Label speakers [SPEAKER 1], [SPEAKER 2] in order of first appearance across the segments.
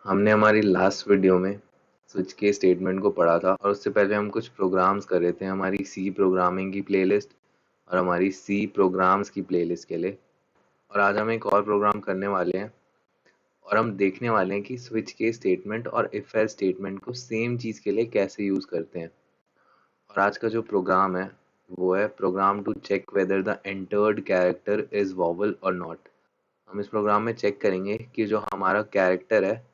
[SPEAKER 1] हमने हमारी last video में स्विच के स्टेटमेंट को पढ़ा था और उससे पहले हम कुछ प्रोग्राम्स कर रहे थे हमारी सी प्रोग्रामिंग की प्लेलिस्ट और हमारी सी प्रोग्राम्स की प्लेलिस्ट के लिए। और आज हम एक और प्रोग्राम करने वाले हैं और हम देखने वाले हैं कि स्विच के स्टेटमेंट और इफ एल्स स्टेटमेंट को सेम चीज़ के लिए कैसे यूज़ करते हैं। और आज का जो प्रोग्राम है वो है program to check whether the entered character is vowel or not. हम इस प्रोग्राम में चेक करेंगे कि जो हमारा कैरेक्टर है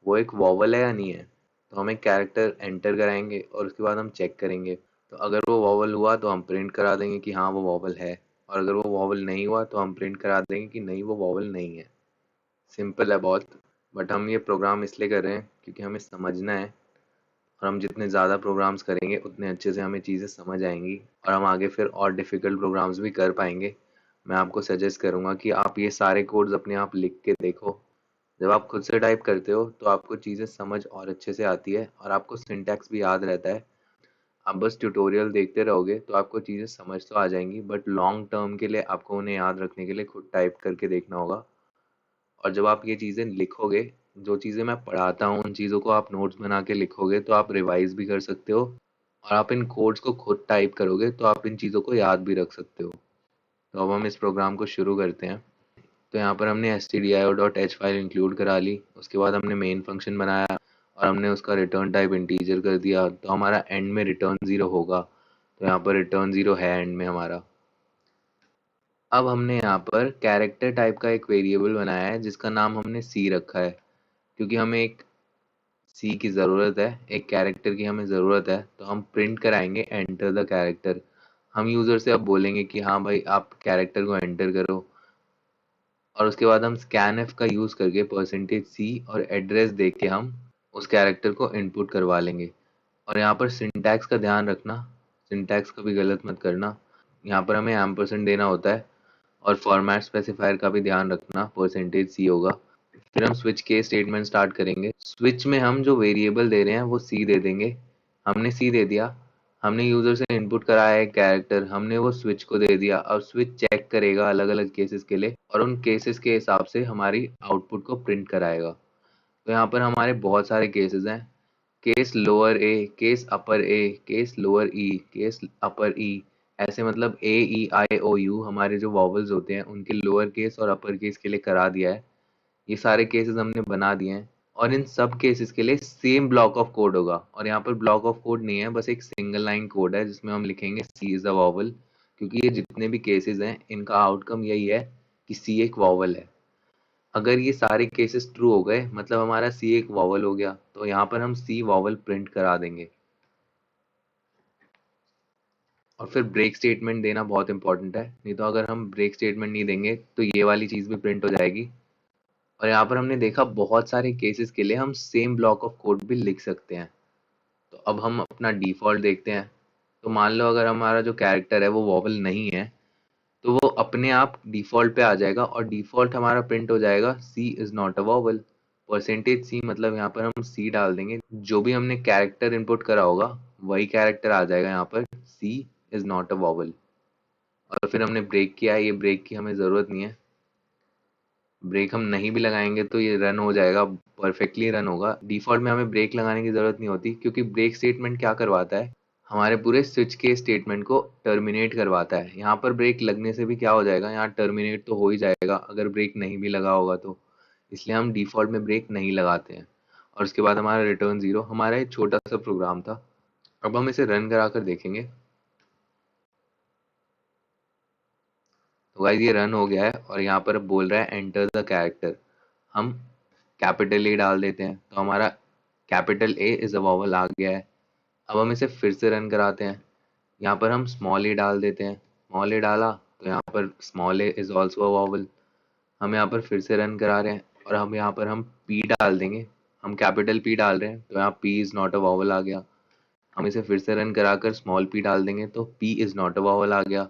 [SPEAKER 1] वो एक वॉवल है या नहीं है। तो हम एक कैरेक्टर एंटर कराएंगे और उसके बाद हम चेक करेंगे। तो अगर वो वॉवल हुआ तो हम प्रिंट करा देंगे कि हाँ वो वॉवल है, और अगर वो वॉवल नहीं हुआ तो हम प्रिंट करा देंगे कि नहीं वो वॉवल नहीं है। सिंपल है बहुत। बट हम ये प्रोग्राम इसलिए कर रहे हैं क्योंकि हमें समझना है, और हम जितने ज़्यादा प्रोग्राम्स करेंगे उतने अच्छे से हमें चीज़ें समझ आएंगी और हम आगे फिर और डिफ़िकल्ट प्रोग्राम्स भी कर पाएंगे। मैं आपको सजेस्ट करूँगा कि आप ये सारे कोड्स अपने आप लिख के देखो। जब आप खुद से टाइप करते हो तो आपको चीज़ें समझ और अच्छे से आती है और आपको सिंटैक्स भी याद रहता है। आप बस ट्यूटोरियल देखते रहोगे तो आपको चीज़ें समझ तो आ जाएंगी, बट लॉन्ग टर्म के लिए आपको उन्हें याद रखने के लिए खुद टाइप करके देखना होगा। और जब आप ये चीज़ें लिखोगे, जो चीज़ें मैं पढ़ाता हूँ उन चीज़ों को आप नोट्स बना के लिखोगे तो आप रिवाइज भी कर सकते हो, और आप इन कोड्स को खुद टाइप करोगे तो आप इन चीज़ों को याद भी रख सकते हो। तो अब हम इस प्रोग्राम को शुरू करते हैं। तो यहाँ पर हमने stdio.h फाइल इंक्लूड करा ली, उसके बाद हमने मेन फंक्शन बनाया और हमने उसका रिटर्न टाइप इंटीजर कर दिया, तो हमारा एंड में रिटर्न ज़ीरो होगा। तो यहाँ पर रिटर्न ज़ीरो है एंड में हमारा। अब हमने यहाँ पर कैरेक्टर टाइप का एक वेरिएबल बनाया है जिसका नाम हमने सी रखा है, क्योंकि हमें एक सी की ज़रूरत है, एक कैरेक्टर की हमें ज़रूरत है। तो हम प्रिंट कराएंगे एंटर द कैरेक्टर। हम यूज़र से अब बोलेंगे कि हाँ भाई आप कैरेक्टर को एंटर करो, और उसके बाद हम स्कैनएफ का यूज़ करके परसेंटेज सी और एड्रेस दे के हम उस कैरेक्टर को इनपुट करवा लेंगे। और यहाँ पर सिंटैक्स का ध्यान रखना, सिंटैक्स कभी गलत मत करना। यहाँ पर हमें एम्परसेंड देना होता है, और फॉर्मेट स्पेसिफायर का भी ध्यान रखना, परसेंटेज सी होगा। फिर हम स्विच के स्टेटमेंट स्टार्ट करेंगे। स्विच में हम जो वेरिएबल दे रहे हैं वो सी दे देंगे। हमने सी दे दिया, हमने यूजर से इनपुट कराया एक कैरेक्टर, हमने वो स्विच को दे दिया। अब स्विच चेक करेगा अलग अलग केसेस के लिए और उन केसेस के हिसाब से हमारी आउटपुट को प्रिंट कराएगा। तो यहाँ पर हमारे बहुत सारे केसेस हैं। केस लोअर ए, केस अपर ए, केस लोअर ई, केस अपर ई, ऐसे मतलब ए ई आई ओ यू हमारे जो वॉवल्स होते हैं उनके लोअर केस और अपर केस के लिए करा दिया है। ये सारे केसेस हमने बना दिए हैं, और इन सब केसेस के लिए सेम ब्लॉक ऑफ कोड होगा। और यहाँ पर ब्लॉक ऑफ कोड नहीं है, बस एक सिंगल लाइन कोड है जिसमें हम लिखेंगे सी इज अ वॉवल, क्योंकि ये जितने भी केसेस हैं इनका आउटकम यही है कि सी एक वॉवल है। अगर ये सारे केसेस ट्रू हो गए मतलब हमारा सी एक वॉवल हो गया, तो यहाँ पर हम सी वॉवल प्रिंट करा देंगे। और फिर ब्रेक स्टेटमेंट देना बहुत इंपॉर्टेंट है, नहीं तो अगर हम ब्रेक स्टेटमेंट नहीं देंगे तो ये वाली चीज़ भी प्रिंट हो जाएगी। और यहाँ पर हमने देखा बहुत सारे केसेस के लिए हम सेम ब्लॉक ऑफ कोड भी लिख सकते हैं। तो अब हम अपना डिफ़ॉल्ट देखते हैं। तो मान लो अगर हमारा जो कैरेक्टर है वो वॉवल नहीं है, तो वो अपने आप डिफ़ॉल्ट पे आ जाएगा और डिफ़ॉल्ट हमारा प्रिंट हो जाएगा C is not a vowel. Percentage C मतलब यहाँ पर हम सी डाल देंगे, जो भी हमने कैरेक्टर इनपुट करा होगा वही कैरेक्टर आ जाएगा यहाँ पर, सी इज़ नॉट अ वॉवल। और फिर हमने ब्रेक किया है, ये ब्रेक की हमें ज़रूरत नहीं है। ब्रेक हम नहीं भी लगाएंगे तो ये रन हो जाएगा, परफेक्टली रन होगा। डिफ़ॉल्ट में हमें ब्रेक लगाने की ज़रूरत नहीं होती, क्योंकि ब्रेक स्टेटमेंट क्या करवाता है, हमारे पूरे स्विच के स्टेटमेंट को टर्मिनेट करवाता है। यहाँ पर ब्रेक लगने से भी क्या हो जाएगा, यहाँ टर्मिनेट तो हो ही जाएगा अगर ब्रेक नहीं भी लगा होगा तो। इसलिए हम डिफ़ॉल्ट में ब्रेक नहीं लगाते हैं। और उसके बाद हमारा रिटर्न ज़ीरो, हमारा एक छोटा सा प्रोग्राम था। अब हम इसे रन करा कर देखेंगे। तो गाइस ये रन हो गया है और यहाँ पर बोल रहा है एंटर द कैरेक्टर। हम कैपिटल ए डाल देते हैं तो हमारा capital A is a vowel आ गया है। अब हम इसे फिर से रन कराते हैं। यहाँ पर हम स्मॉल ए डाल देते हैं, स्मॉल ए डाला तो यहाँ पर small A is also a vowel. हम यहाँ पर फिर से रन करा रहे हैं और हम यहाँ पर हम पी डाल देंगे। हम कैपिटल पी डाल रहे हैं तो यहाँ P is not a vowel आ गया। हम इसे फिर से रन कराकर स्मॉल पी डाल देंगे तो P is not a vowel आ गया।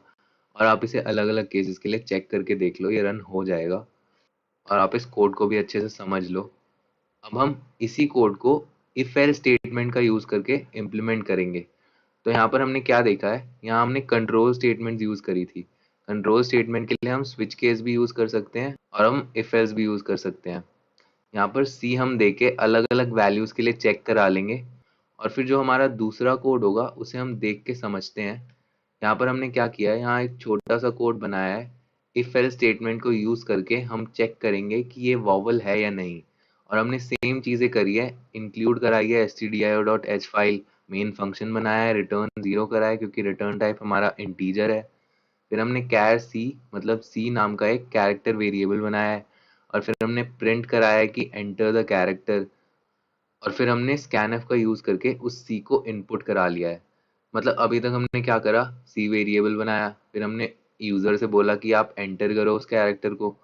[SPEAKER 1] और आप इसे अलग अलग केसेस के लिए चेक करके देख लो, ये रन हो जाएगा। और आप इस कोड को भी अच्छे से समझ लो। अब हम इसी कोड को इफ एल्स स्टेटमेंट का यूज करके इम्प्लीमेंट करेंगे। तो यहाँ पर हमने क्या देखा है, यहाँ हमने कंट्रोल स्टेटमेंट यूज करी थी। कंट्रोल स्टेटमेंट के लिए हम स्विच केस भी यूज कर सकते हैं और हम इफ एल्स भी यूज कर सकते हैं। यहाँ पर सी हम देके अलग अलग वैल्यूज के लिए चेक करा लेंगे, और फिर जो हमारा दूसरा कोड होगा उसे हम देख के समझते हैं। यहाँ पर हमने क्या किया है, यहाँ एक छोटा सा कोड बनाया है। इफ एल्स स्टेटमेंट को यूज करके हम चेक करेंगे कि ये वॉवल है या नहीं, और हमने सेम चीजें करी है, इंक्लूड कराई है stdio.h फाइल, मेन फंक्शन बनाया है, रिटर्न 0 करा है क्योंकि रिटर्न टाइप हमारा इंटीजर है। फिर हमने कैर सी मतलब सी नाम का एक कैरेक्टर वेरिएबल बनाया है, और फिर हमने प्रिंट कराया है कि एंटर द कैरेक्टर, और फिर हमने स्कैनफ का यूज करके उस सी को इनपुट करा लिया है। मतलब अभी तक हमने क्या करा, सी वेरिएबल बनाया, फिर हमने यूजर से बोला कि आप एंटर करो उस कैरेक्टर को,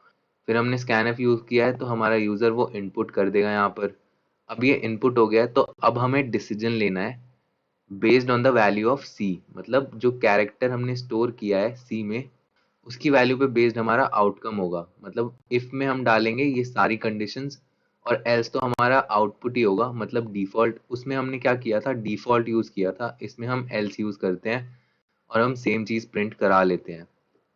[SPEAKER 1] फिर हमने स्कैनफ यूज किया है तो हमारा यूजर वो इनपुट कर देगा यहाँ पर। अब ये इनपुट हो गया है, तो अब हमें डिसीजन लेना है based on the value of C, मतलब जो कैरेक्टर हमने स्टोर किया है सी में उसकी वैल्यू पे बेस्ड हमारा आउटकम होगा। मतलब इफ में हम डालेंगे ये सारी कंडीशंस, और एल्स तो हमारा आउटपुट ही होगा, मतलब डिफॉल्ट। उसमें हमने क्या किया था, डिफॉल्ट यूज किया था, इसमें हम एल्स यूज करते हैं और हम सेम चीज प्रिंट करा लेते हैं।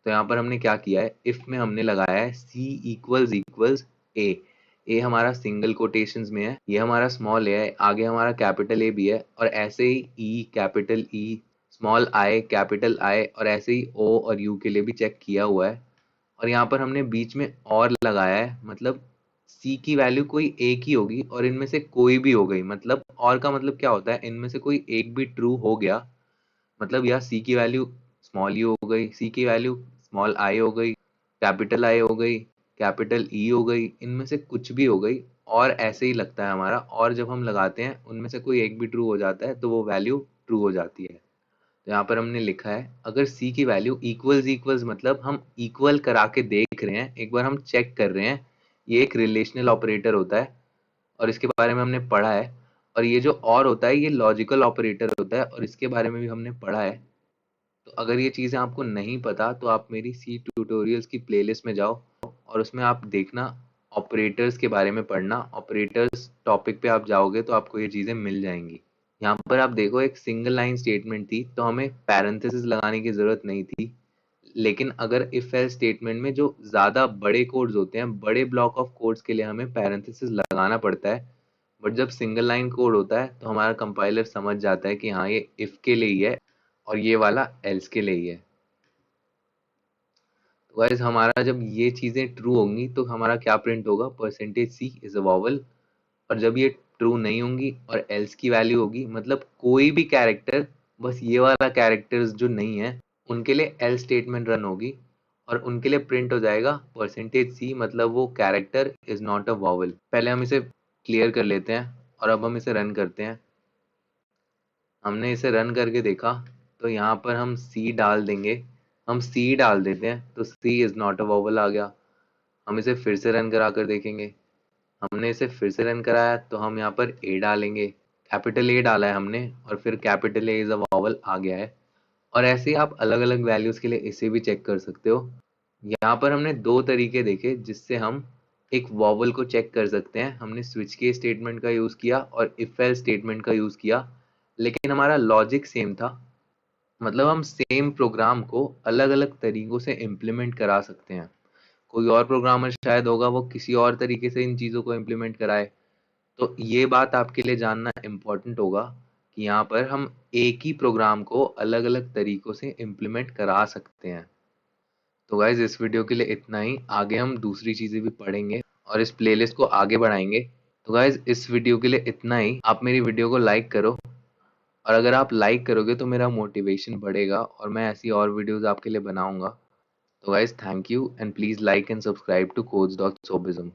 [SPEAKER 1] तो यहाँ पर हमने क्या किया है, इफ में हमने लगाया है सी इक्वल्स इक्वल्स ए। ए हमारा सिंगल कोटेशंस में है, ये हमारा स्मॉल ए है, आगे हमारा कैपिटल ए भी है, और ऐसे ही E capital E, small I capital I, और ऐसे ही ओ और यू के लिए भी चेक किया हुआ है। और यहाँ पर हमने बीच में और लगाया है, मतलब सी की वैल्यू कोई एक ही होगी और इनमें से कोई भी हो गई। मतलब और का मतलब क्या होता है, इनमें से कोई एक भी ट्रू हो गया, मतलब या सी की वैल्यू स्मॉल ई हो गई, सी की वैल्यू स्मॉल आई हो गई, कैपिटल आई हो गई, कैपिटल ई हो गई, इनमें से कुछ भी हो गई, और ऐसे ही लगता है हमारा। और जब हम लगाते हैं उनमें से कोई एक भी ट्रू हो जाता है तो वो वैल्यू ट्रू हो जाती है। तो यहाँ पर हमने लिखा है अगर सी की वैल्यू इक्वल्स इक्वल्स, मतलब हम इक्वल करा के देख रहे हैं, एक बार हम चेक कर रहे हैं, ये एक रिलेशनल ऑपरेटर होता है और इसके बारे में हमने पढ़ा है। और ये जो और होता है ये लॉजिकल ऑपरेटर होता है और इसके बारे में भी हमने पढ़ा है। तो अगर ये चीज़ें आपको नहीं पता तो आप मेरी सी ट्यूटोरियल्स की प्लेलिस्ट में जाओ और उसमें आप देखना, ऑपरेटर्स के बारे में पढ़ना। ऑपरेटर्स टॉपिक पे आप जाओगे तो आपको ये चीज़ें मिल जाएंगी। यहाँ पर आप देखो एक सिंगल लाइन स्टेटमेंट थी तो हमें पैरेंथेसिस लगाने की ज़रूरत नहीं थी, लेकिन अगर इफ एल्स स्टेटमेंट में जो ज़्यादा बड़े कोड्स होते हैं, बड़े ब्लॉक ऑफ कोड्स के लिए हमें पैरेंथेसिस लगाना पड़ता है। बट जब सिंगल लाइन कोड होता है तो हमारा कंपाइलर समझ जाता है कि हाँ ये इफ के लिए ही है और ये वाला एल्स के लिए ही है। तो गाइस हमारा जब ये चीज़ें ट्रू होंगी तो हमारा क्या प्रिंट होगा, percentage C is a vowel. और जब ये ट्रू नहीं होंगी और एल्स की वैल्यू होगी, मतलब कोई भी कैरेक्टर, बस ये वाला कैरेक्टर्स जो नहीं है उनके लिए एल स्टेटमेंट रन होगी और उनके लिए प्रिंट हो जाएगा परसेंटेज सी, मतलब वो character is not a vowel. पहले हम इसे क्लियर कर लेते हैं और अब हम इसे रन करते हैं। हमने इसे रन करके देखा तो यहाँ पर हम सी डाल देंगे, हम सी डाल देते हैं तो सी इज नॉट अ वॉवल आ गया। हम इसे फिर से रन करा कर देखेंगे, हमने इसे फिर से रन कराया तो हम यहाँ पर ए डालेंगे, कैपिटल ए डाला है हमने और फिर capital A is a vowel आ गया है। और ऐसे ही आप अलग अलग वैल्यूज के लिए इसे भी चेक कर सकते हो। यहाँ पर हमने दो तरीके देखे जिससे हम एक वॉवल को चेक कर सकते हैं। हमने स्विच के स्टेटमेंट का यूज किया और इफ एल्स स्टेटमेंट का यूज किया, लेकिन हमारा लॉजिक सेम था। मतलब हम सेम प्रोग्राम को अलग अलग तरीकों से इम्प्लीमेंट करा सकते हैं। कोई और प्रोग्रामर शायद होगा वो किसी और तरीके से इन चीज़ों को इम्प्लीमेंट कराए। तो ये बात आपके लिए जानना इम्पोर्टेंट होगा कि यहाँ पर हम एक ही प्रोग्राम को अलग अलग तरीकों से इम्प्लीमेंट करा सकते हैं। तो गाइज इस वीडियो के लिए इतना ही, आगे हम दूसरी चीज़ें भी पढ़ेंगे और इस प्लेलिस्ट को आगे बढ़ाएंगे। तो गाइज इस वीडियो के लिए इतना ही, आप मेरी वीडियो को लाइक करो, और अगर आप लाइक करोगे तो मेरा मोटिवेशन बढ़ेगा और मैं ऐसी और वीडियोस आपके लिए बनाऊंगा। तो guys thank you and please like and subscribe to codes.sobism।